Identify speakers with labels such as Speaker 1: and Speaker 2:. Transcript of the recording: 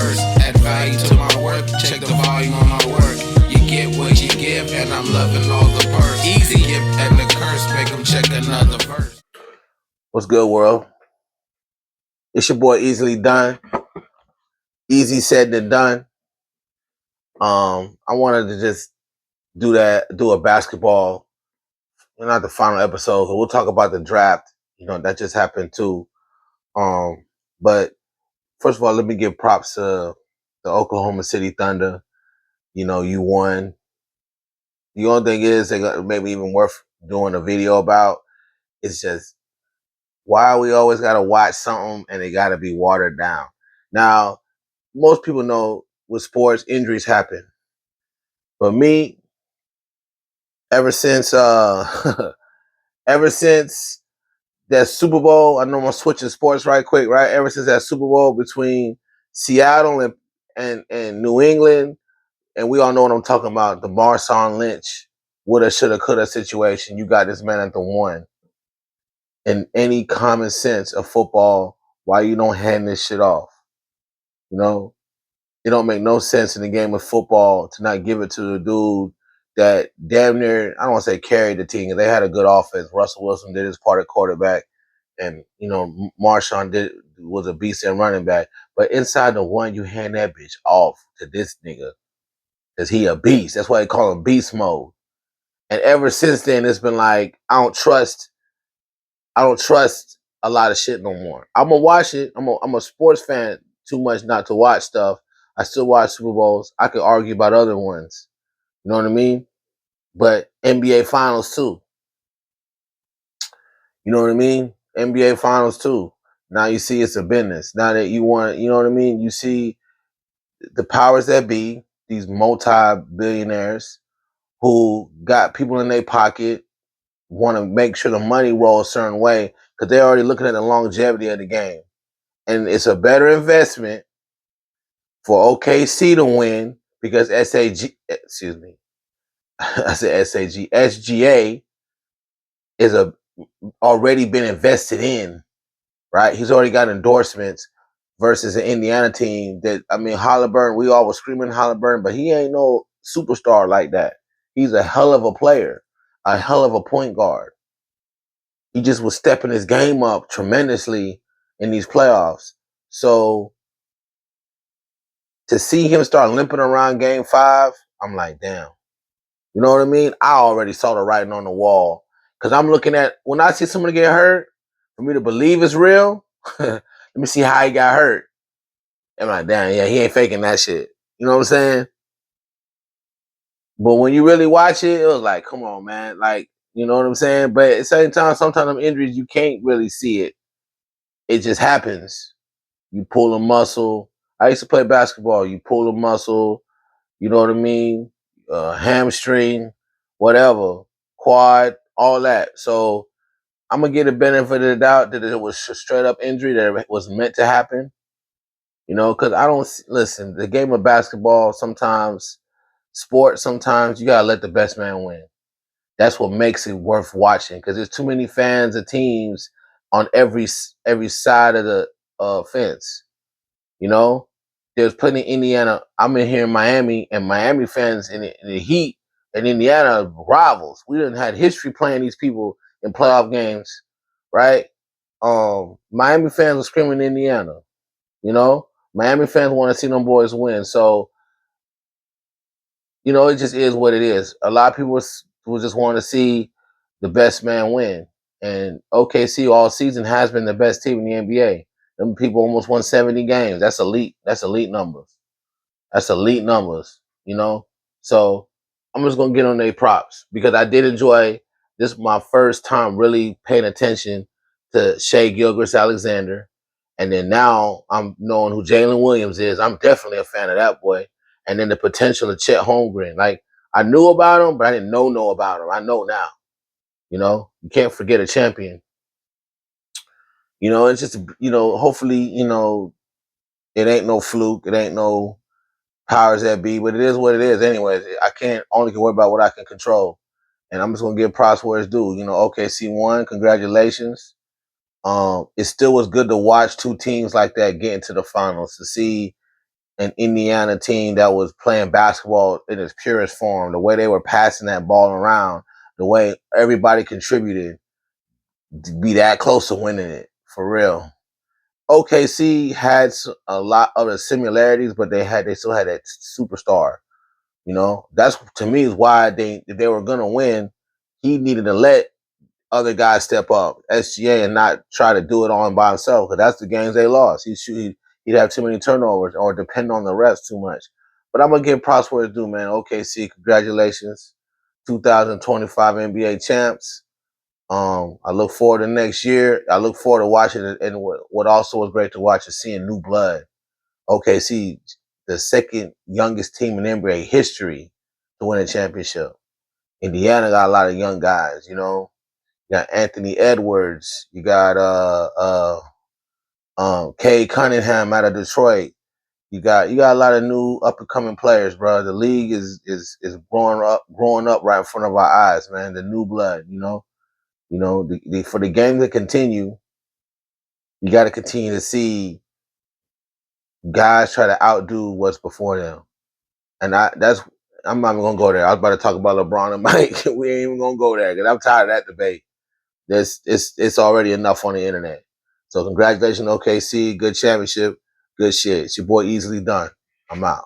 Speaker 1: verse. Add value to my work, check the volume on my work. You get what you give, and I'm loving all the perks. Easy gift and the curse, make them check another verse.
Speaker 2: What's good, world? It's your boy Easily Done. Easy said and done. I wanted to just do a basketball, not the final episode. So we'll talk about the draft. That just happened too. But first of all, let me give props to the Oklahoma City Thunder. You won. The only thing is, they got maybe even worth doing a video about. It's just why we always gotta watch something and it gotta be watered down. Now, most people know with sports, injuries happen. But me, ever since ever since that Super Bowl, I know I'm switching sports right quick, right? Ever since that Super Bowl between Seattle and New England, and we all know what I'm talking about, the Marshawn Lynch woulda, shoulda, coulda situation. You got this man at the one. And any common sense of football, why you don't hand this shit off? You know, it don't make no sense in the game of football to not give it to a dude that damn near, I don't want to say carried the team. They had a good offense. Russell Wilson did his part at quarterback, and Marshawn was a beast in running back. But inside the one, you hand that bitch off to this nigga because he a beast. That's why they call him beast mode. And ever since then, it's been like I don't trust a lot of shit no more. I'm gonna watch it. I'm a sports fan too much not to watch stuff. I still watch Super Bowls. I could argue about other ones. You know what I mean? But NBA Finals too. You know what I mean? NBA Finals too. Now you see it's a business. Now that you want, you know what I mean? You see the powers that be, these multi-billionaires who got people in their pocket, want to make sure the money rolls a certain way because they're already looking at the longevity of the game. And it's a better investment for OKC to win because excuse me, I said SGA is already been invested in, right? He's already got endorsements versus an Indiana team that, I mean, Halliburton, we all were screaming Halliburton, but he ain't no superstar like that. He's a hell of a player, a hell of a point guard. He just was stepping his game up tremendously in these playoffs. So to see him start limping around game 5, I'm like, damn. You know what I mean? I already saw the writing on the wall. Because I'm looking at, when I see somebody get hurt, for me to believe it's real, let me see how he got hurt. I'm like, damn, yeah, he ain't faking that shit. You know what I'm saying? But when you really watch it, it was like, come on, man. Like, you know what I'm saying? But at the same time, sometimes them injuries, you can't really see it. It just happens. You pull a muscle. I used to play basketball. You pull a muscle, you know what I mean? Hamstring, whatever, quad, all that. So I'm gonna get the benefit of the doubt that it was a straight up injury, that it was meant to happen. Because I don't listen. The game of basketball, sometimes sometimes you gotta let the best man win. That's what makes it worth watching. Because there's too many fans of teams on every side of the fence. You know, there's plenty in Indiana. I'm in here in Miami, and Miami fans in the Heat and Indiana rivals. We done had history playing these people in playoff games, right? Miami fans are screaming Indiana. Miami fans want to see them boys win. So, it just is what it is. A lot of people will just want to see the best man win. And OKC all season has been the best team in the NBA. Them people almost won 70 games. That's elite. That's elite numbers. That's elite numbers, So I'm just gonna get on their props because I did enjoy this. My first time really paying attention to Shea Gilgeous-Alexander, and then now I'm knowing who Jalen Williams is. I'm definitely a fan of that boy. And then the potential of Chet Holmgren. Like I knew about him, but I didn't know about him. I know now. You can't forget a champion. It's just hopefully it ain't no fluke. It ain't no powers that be, but it is what it is. Anyways, I can't only can worry about what I can control, and I'm just gonna give props where it's due. OKC won. Congratulations. It still was good to watch two teams like that get into the finals to see an Indiana team that was playing basketball in its purest form. The way they were passing that ball around, the way everybody contributed to be that close to winning it, for real. OKC had a lot of the similarities, but they still had that superstar. You know, that's to me is why if they were gonna win, he needed to let other guys step up, SGA, and not try to do it on by himself. Because that's the games they lost. He'd have too many turnovers or depend on the refs too much. But I'm gonna give props where it's due, man. OKC, congratulations, 2025 NBA champs. I look forward to next year. I look forward to watching it, and what also was great to watch is seeing new blood. OKC, the second youngest team in NBA history to win a championship. Indiana got a lot of young guys, you know. You got Anthony Edwards. You got Cade Cunningham out of Detroit. You got a lot of new up and coming players, bro. The league is growing up right in front of our eyes, man. The new blood, you know. For the game to continue, you got to continue to see guys try to outdo what's before them. And I'm not even gonna go there. I was about to talk about LeBron and Mike. We ain't even gonna go there because I'm tired of that debate. It's already enough on the internet. So congratulations, OKC. Good championship. Good shit. It's your boy Easily Done. I'm out.